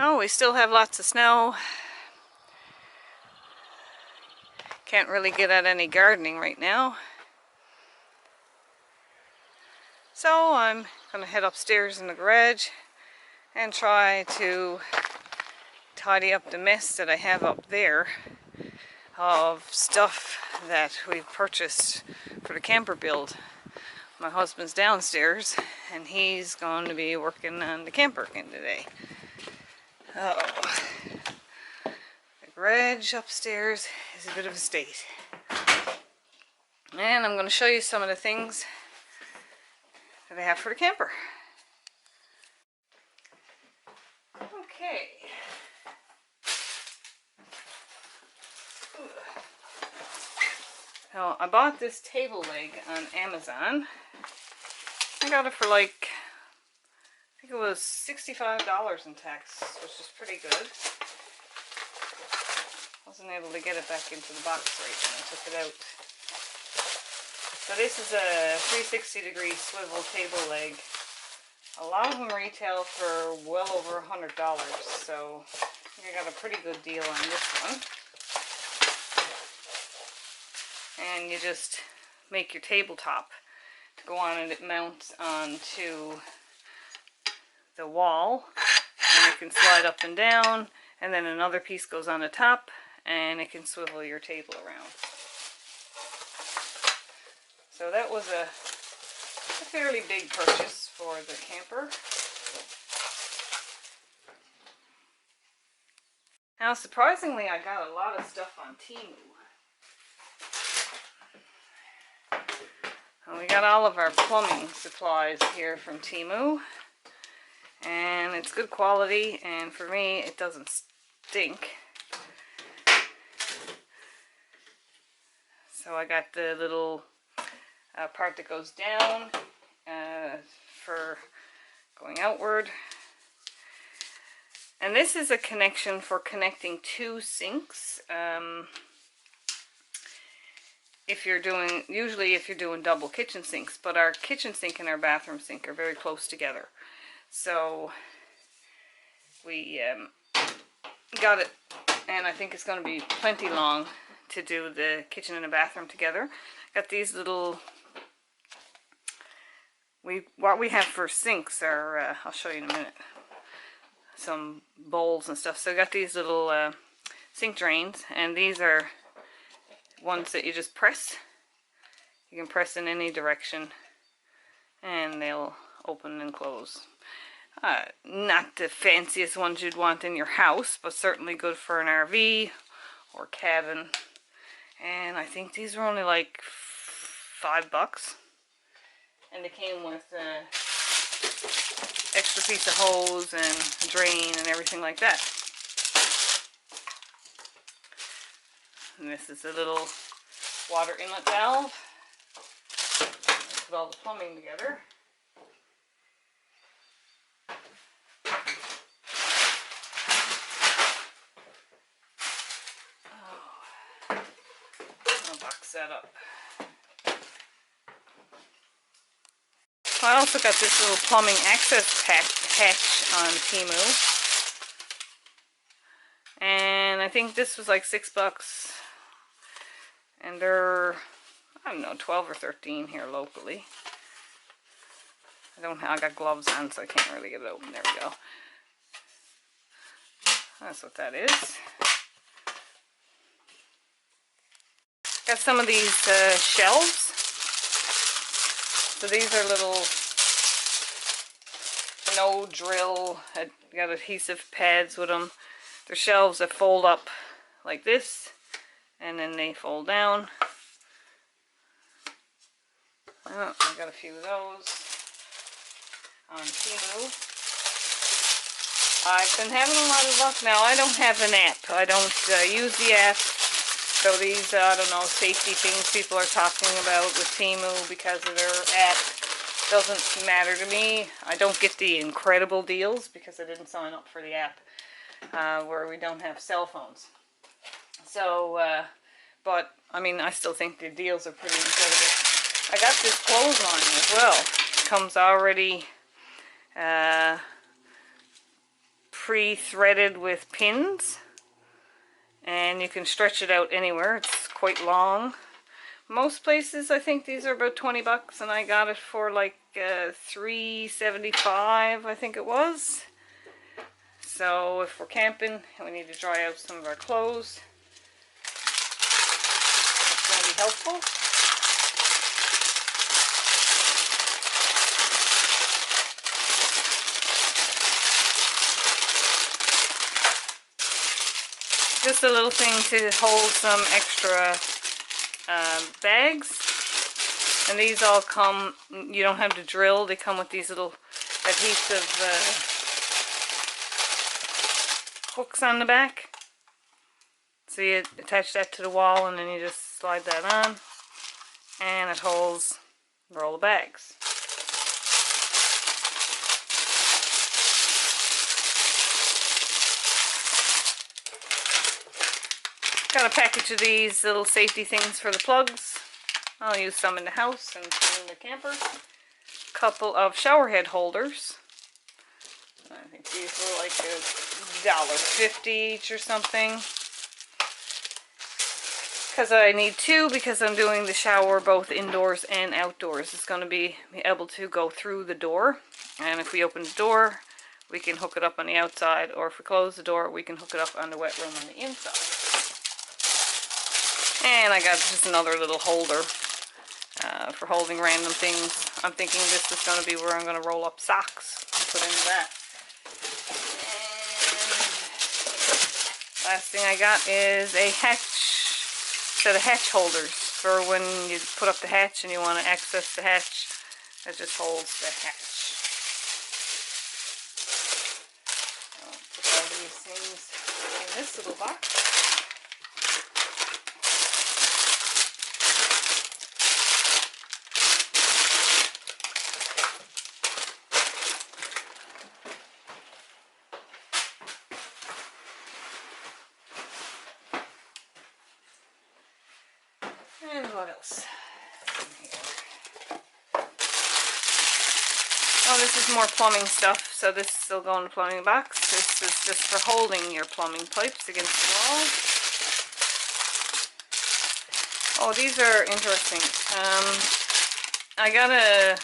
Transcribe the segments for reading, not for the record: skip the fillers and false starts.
Oh, we still have lots of snow. Can't really get at any gardening right now. So I'm going to head upstairs in the garage and try to tidy up the mess that I have up there of stuff that we purchased for the camper build. My husband's downstairs and he's going to be working on the camper again today. Oh, the garage upstairs is a bit of a state. And I'm going to show you some of the things that I have for the camper. Okay. So I bought this table leg on Amazon. I got it for like, I think it was $65 in tax, which is pretty good. Wasn't able to get it back into the box right when I took it out. So this is a 360-degree swivel table leg. A lot of them retail for well over $100, so I think I got a pretty good deal on this one. And you just make your tabletop to go on, and it mounts onto the wall, and it can slide up and down, and then another piece goes on the top and it can swivel your table around. So that was a fairly big purchase for the camper. Now surprisingly, I got a lot of stuff on Temu. We got all of our plumbing supplies here from Temu, and it's good quality, and for me it doesn't stink. So I got the little part that goes down for going outward, and this is a connection for connecting two sinks. Usually if you're doing double kitchen sinks, but our kitchen sink and our bathroom sink are very close together. So we got it, and I think it's going to be plenty long to do the kitchen and the bathroom together. Got these little, what we have for sinks are, I'll show you in a minute, some bowls and stuff. So I got these little sink drains, and these are ones that you just press. You can press in any direction and they'll open and close. Not the fanciest ones you'd want in your house, but certainly good for an RV or cabin. And I think these were only like $5, and they came with an extra piece of hose and a drain and everything like that. And this is a little water inlet valve. Put all the plumbing together. I'll box that up. I also got this little plumbing access patch on Temu. And I think this was like $6. And they're, I don't know, 12 or 13 here locally. I got gloves on, so I can't really get it open. There we go. That's what that is. Got some of these shelves. So these are little no drill, got adhesive pads with them. They're shelves that fold up like this, and then they fold down. Oh, I got a few of those on Temu. I've been having a lot of luck now. I don't have an app. I don't use the app. So these, I don't know, safety things people are talking about with Temu because of their app doesn't matter to me. I don't get the incredible deals because I didn't sign up for the app where we don't have cell phones. So, but, I mean, I still think the deals are pretty incredible. I got this clothesline as well. It comes already pre-threaded with pins, and you can stretch it out anywhere. It's quite long. Most places I think these are about 20 bucks, and I got it for like $3.75 I think it was. So if we're camping and we need to dry out some of our clothes, it's going to be helpful. Just a little thing to hold some extra bags. And these all come, you don't have to drill, they come with these little adhesive hooks on the back. So you attach that to the wall and then you just slide that on, and it holds a roll of bags. Got a package of these little safety things for the plugs. I'll use some in the house and some in the camper. Couple of shower head holders. I think these were like $1.50 each or something. Because I need two, because I'm doing the shower both indoors and outdoors. It's going to be able to go through the door. And if we open the door, we can hook it up on the outside. Or if we close the door, we can hook it up on the wet room on the inside. And I got just another little holder for holding random things. I'm thinking this is going to be where I'm going to roll up socks and put into that. And last thing I got is a set of hatch holders for when you put up the hatch and you want to access the hatch. That just holds the hatch. I'll put all these things in this little box. And what else in here? Oh, this is more plumbing stuff, so this will go in the plumbing box. This is just for holding your plumbing pipes against the wall. Oh, these are interesting. I got a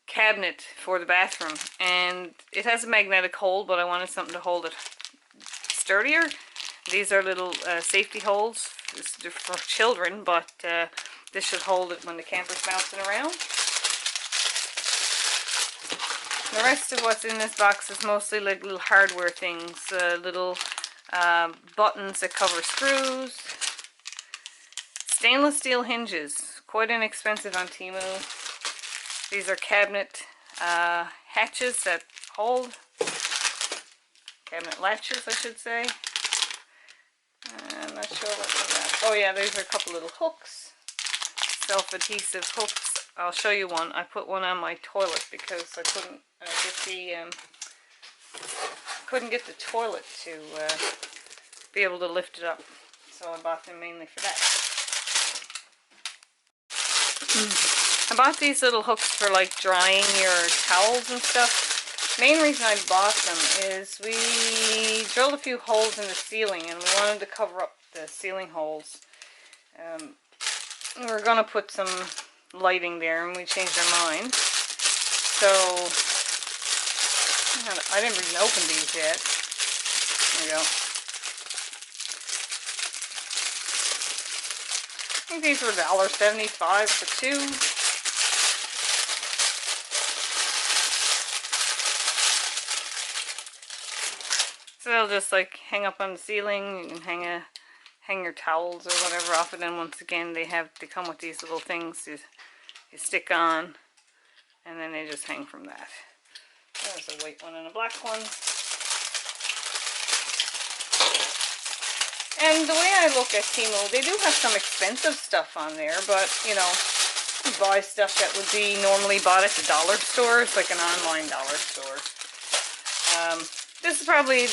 cabinet for the bathroom, and it has a magnetic hold, but I wanted something to hold it sturdier. These are little safety holes. This is for children, but this should hold it when the camper's bouncing around. The rest of what's in this box is mostly like little hardware things, little buttons that cover screws, stainless steel hinges, quite inexpensive on Temu. These are cabinet hatches that hold, cabinet latches I should say. I'm not sure what that. Oh yeah, these are a couple little hooks, self-adhesive hooks. I'll show you one. I put one on my toilet because I couldn't get the toilet to be able to lift it up, so I bought them mainly for that. I bought these little hooks for like drying your towels and stuff. Main reason I bought them is we drilled a few holes in the ceiling and we wanted to cover up the ceiling holes. We were going to put some lighting there and we changed our mind. So, I didn't even open these yet. There you go. I think these were $1.75 for two. So they'll just like hang up on the ceiling. You can hang your towels or whatever off, and then once again they come with these little things you stick on, and then they just hang from that. There's a white one and a black one. And the way I look at Temu, they do have some expensive stuff on there, but you know, you buy stuff that would be normally bought at the dollar store. It's like an online dollar store. This is probably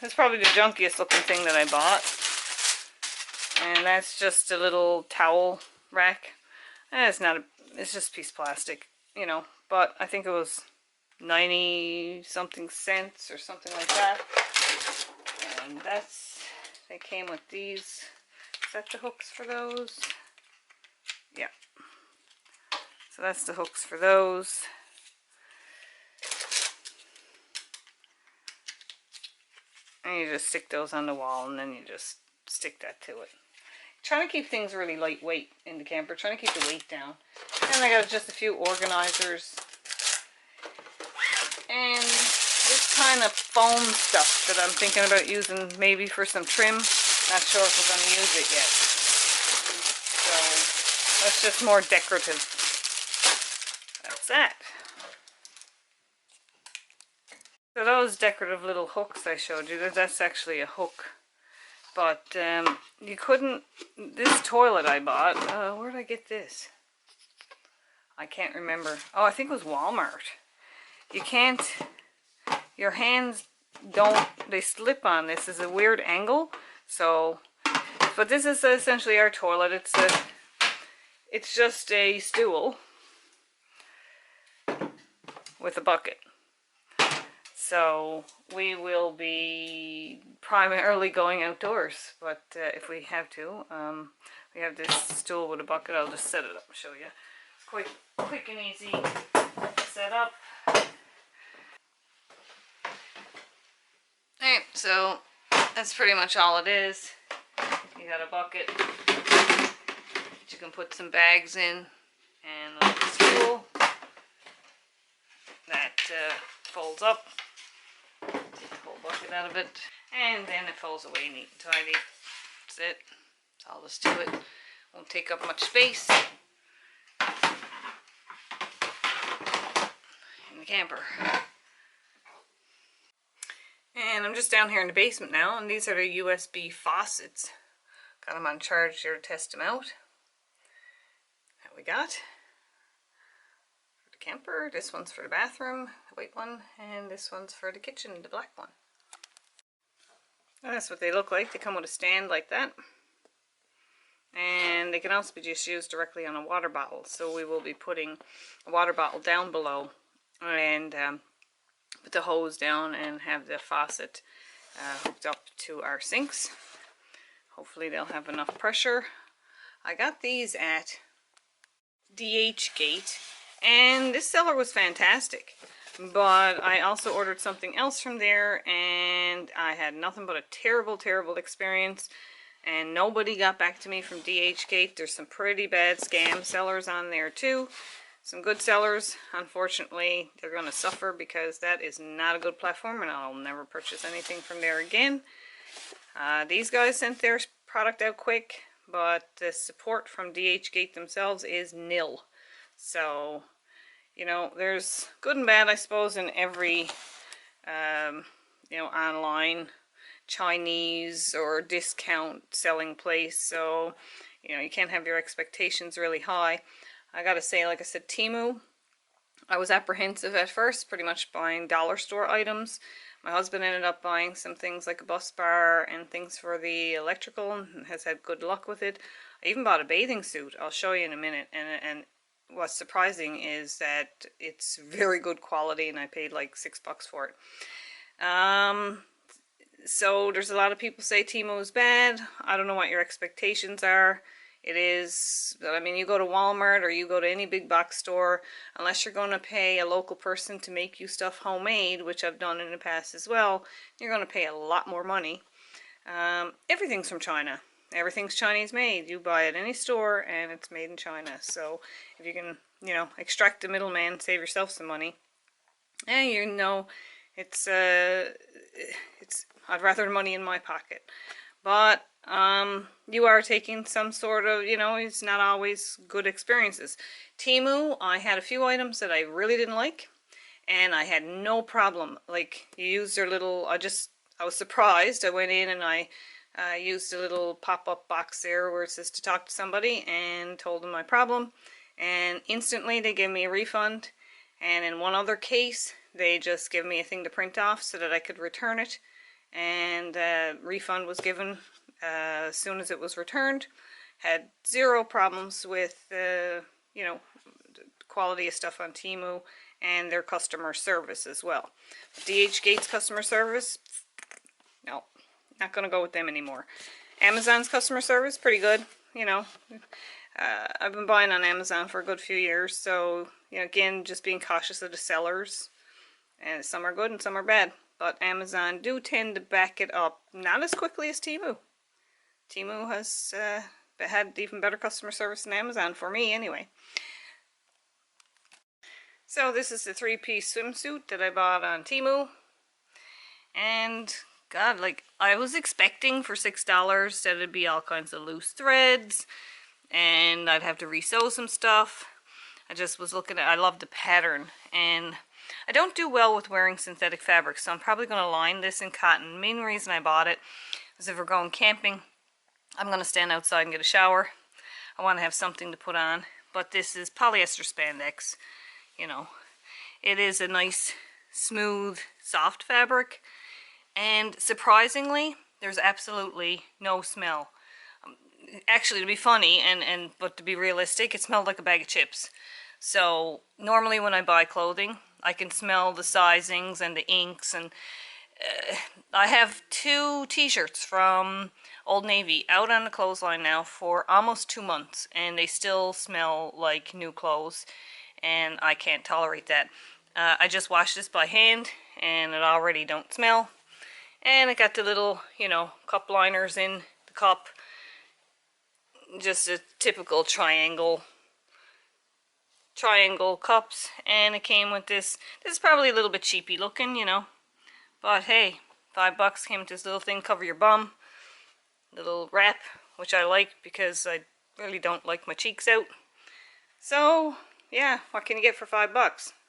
it's probably the junkiest looking thing that I bought. And that's just a little towel rack. It's just a piece of plastic. you know, but I think it was 90 something cents or something like that. And they came with these. Is that the hooks for those? Yeah. So that's the hooks for those. And you just stick those on the wall, and then you just stick that to it. Trying to keep things really lightweight in the camper, trying to keep the weight down. And I got just a few organizers. And this kind of foam stuff that I'm thinking about using maybe for some trim. Not sure if we're going to use it yet. So that's just more decorative. That's that. So those decorative little hooks I showed you, that's actually a hook. But you couldn't, this toilet I bought, where did I get this? I can't remember. Oh, I think it was Walmart. You can't, your hands don't, they slip on this. Is a weird angle. So, but this is essentially our toilet. It's just a stool with a bucket. So we will be primarily going outdoors, but if we have to, we have this stool with a bucket. I'll just set it up and show you. It's quite quick and easy to set up. Alright, so that's pretty much all it is. You got a bucket that you can put some bags in, and a little stool that folds up. Take the whole bucket out of it, and then it folds away neat and tidy. That's it. That's all there's to it. Won't take up much space in the camper. And I'm just down here in the basement now, and these are the USB faucets. Got them on charge here to test them out. That we got. Camper. This one's for the bathroom, the white one, and this one's for the kitchen, the black one. And that's what they look like. They come with a stand like that, and they can also be just used directly on a water bottle. So we will be putting a water bottle down below, and put the hose down and have the faucet hooked up to our sinks. Hopefully they'll have enough pressure. I got these at DHgate. And this seller was fantastic, but I also ordered something else from there, and I had nothing but a terrible, terrible experience, and nobody got back to me from DHgate. There's some pretty bad scam sellers on there too. Some good sellers, unfortunately, they're going to suffer because that is not a good platform, and I'll never purchase anything from there again. These guys sent their product out quick, but the support from DHgate themselves is nil. So, you know, there's good and bad, I suppose, in every, you know, online Chinese or discount selling place. So, you know, you can't have your expectations really high. I gotta say, like I said, Temu, I was apprehensive at first, pretty much buying dollar store items. My husband ended up buying some things like a bus bar and things for the electrical, and has had good luck with it. I even bought a bathing suit. I'll show you in a minute, and what's surprising is that it's very good quality, and I paid like $6 for it. So there's a lot of people say Temu is bad. I don't know what your expectations are. It is, I mean, you go to Walmart or you go to any big box store, unless you're going to pay a local person to make you stuff homemade, which I've done in the past as well, you're going to pay a lot more money. Everything's from China. Everything's Chinese made. You buy at any store and it's made in China. So if you can, you know, extract the middleman, save yourself some money. And you know, it's I'd rather money in my pocket. But you are taking some sort of, you know, it's not always good experiences. Temu, I had a few items that I really didn't like, and I had no problem. Like, you use their little, I was surprised. I went in and I used a little pop-up box there where it says to talk to somebody, and told them my problem, and instantly they gave me a refund. And in one other case, they just gave me a thing to print off so that I could return it, and refund was given as soon as it was returned. Had zero problems with, you know, quality of stuff on Temu and their customer service as well. DHgate's customer service, no, not going to go with them anymore. Amazon's customer service, pretty good, you know. I've been buying on Amazon for a good few years, so, you know, again, just being cautious of the sellers. And some are good and some are bad. But Amazon do tend to back it up, not as quickly as Temu. Temu has had even better customer service than Amazon, for me anyway. So this is the 3-piece swimsuit that I bought on Temu. And, God, like, I was expecting for $6 that it'd be all kinds of loose threads. And I'd have to re-sew some stuff. I just was looking at, I love the pattern. And I don't do well with wearing synthetic fabric, so I'm probably going to line this in cotton. The main reason I bought it is if we're going camping, I'm going to stand outside and get a shower. I want to have something to put on. But this is polyester spandex. You know, it is a nice, smooth, soft fabric. And surprisingly, there's absolutely no smell. Actually, to be funny, but to be realistic, it smelled like a bag of chips. So normally when I buy clothing, I can smell the sizings and the inks, and I have 2 t-shirts from Old Navy out on the clothesline now for almost 2 months, and they still smell like new clothes, and I can't tolerate that. I just washed this by hand, and it already don't smell, and it got the little, you know, cup liners in the cup. Just a typical triangle cups, and it came with this. This is probably a little bit cheapy looking, you know, but hey, $5 came with this little thing, cover your bum, little wrap, which I like because I really don't like my cheeks out. So yeah, what can you get for $5,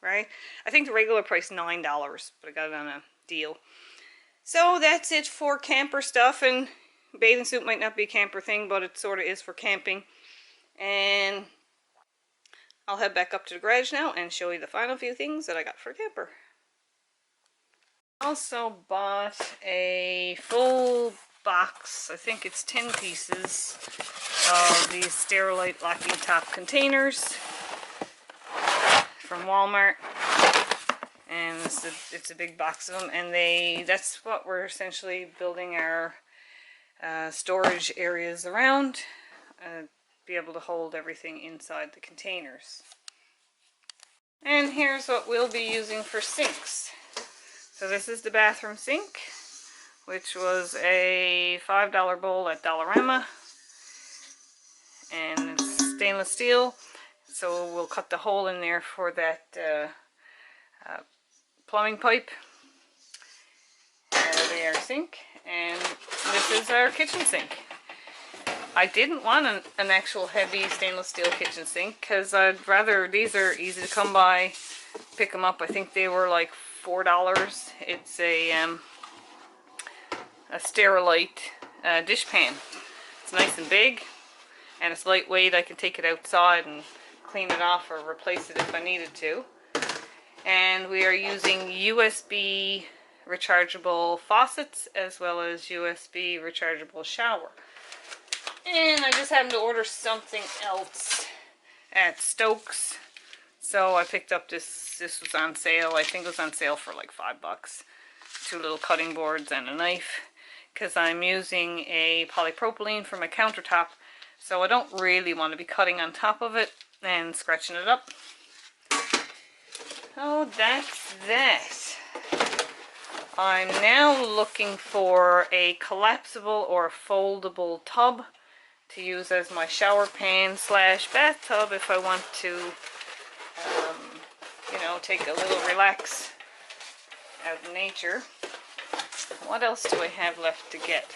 right? I think the regular price is $9, but I got it on a deal. So that's it for camper stuff, and bathing suit might not be a camper thing, but it sort of is for camping. And I'll head back up to the garage now and show you the final few things that I got for camper. Also bought a full box, I think it's 10 pieces, of these Sterilite locking top containers from Walmart. And it's a big box of them, and that's what we're essentially building our storage areas around, be able to hold everything inside the containers. And here's what we'll be using for sinks. So this is the bathroom sink, which was a $5 bowl at Dollarama, and it's stainless steel, so we'll cut the hole in there for that plumbing pipe. There'll be our sink, and this is our kitchen sink. I didn't want an actual heavy stainless steel kitchen sink because I'd rather, these are easy to come by, pick them up. I think they were like $4. It's a Sterilite dish pan. It's nice and big, and it's lightweight. I can take it outside and clean it off or replace it if I needed to. And we are using USB rechargeable faucets as well as USB rechargeable shower. And I just happened to order something else at Stokes, so I picked up this was on sale. I think it was on sale for like $5. 2 little cutting boards and a knife, because I'm using a polypropylene for my countertop, so I don't really want to be cutting on top of it and scratching it up. Oh, that's that. I'm now looking for a collapsible or foldable tub to use as my shower pan slash bathtub if I want to, you know, take a little relax out in nature. What else do I have left to get?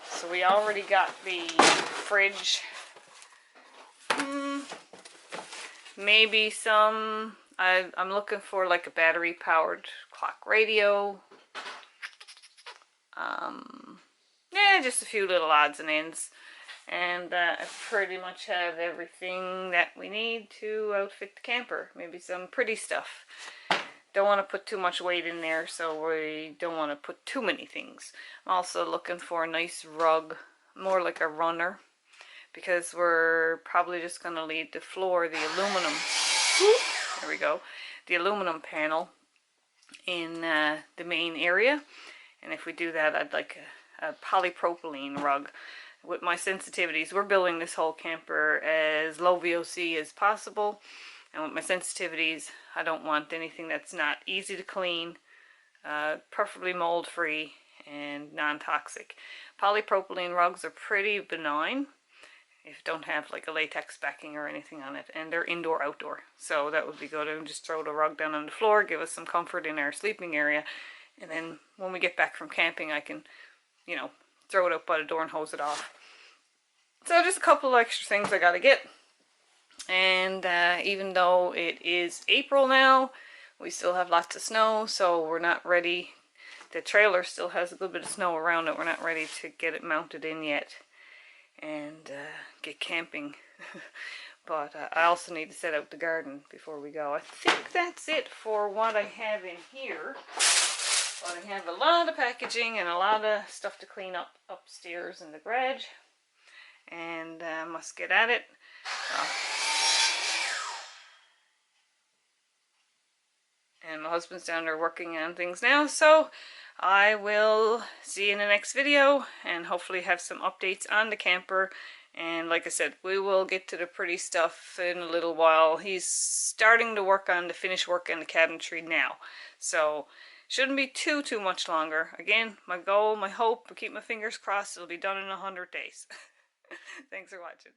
So we already got the fridge. Maybe some, I'm looking for like a battery powered clock radio. Yeah, just a few little odds and ends. And I pretty much have everything that we need to outfit the camper. Maybe some pretty stuff. Don't want to put too much weight in there, so we don't want to put too many things. I'm also looking for a nice rug, more like a runner, because we're probably just going to leave the floor, the aluminum, there we go, the aluminum panel in the main area. And if we do that, I'd like a polypropylene rug. With my sensitivities, we're building this whole camper as low VOC as possible. And with my sensitivities, I don't want anything that's not easy to clean, preferably mold free and non-toxic. Polypropylene rugs are pretty benign if you don't have like a latex backing or anything on it, and they're indoor outdoor, so that would be good. And just throw the rug down on the floor, give us some comfort in our sleeping area, and then when we get back from camping I can, you know, throw it up by the door and hose it off. So just a couple of extra things I gotta get. And even though it is April now, we still have lots of snow, so we're not ready. The trailer still has a little bit of snow around it. We're not ready to get it mounted in yet and get camping. But I also need to set out the garden before we go. I think that's it for what I have in here. But I have a lot of packaging and a lot of stuff to clean up upstairs in the garage. And must get at it. And my husband's down there working on things now, so I will see you in the next video and hopefully have some updates on the camper. And like I said, we will get to the pretty stuff in a little while. He's starting to work on the finish work and the cabinetry now, so shouldn't be too much longer. Again, my goal, my hope, I keep my fingers crossed, it'll be done in 100 days. Thanks for watching.